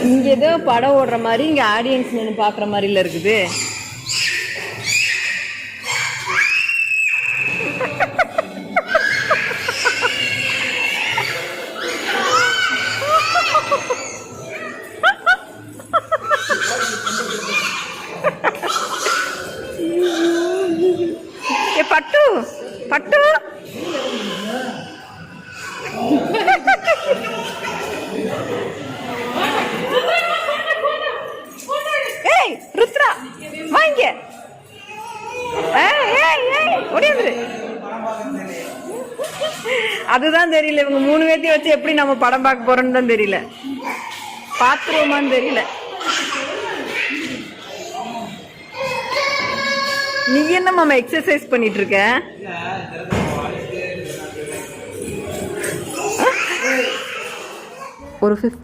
இங்க ஏதோ படம் ஓடுற மாதிரி இங்க ஆடியன்ஸ் நின்று பாக்குற மாதிரில இருக்குது. ஏ பட்டு பட்டு ஏய் ருத்ரா வாங்க. அதுதான் தெரியல, இவங்க 3 பேர்த்தையும் வச்சு எப்படி நம்ம படம் பார்க்க போறோம்னு தான் தெரியல. பாத்துருவோமான்னு தெரியல. நீ என்ன மாமா எக்ஸசைஸ் பண்ணிட்டு இருக்க? ஒரு 50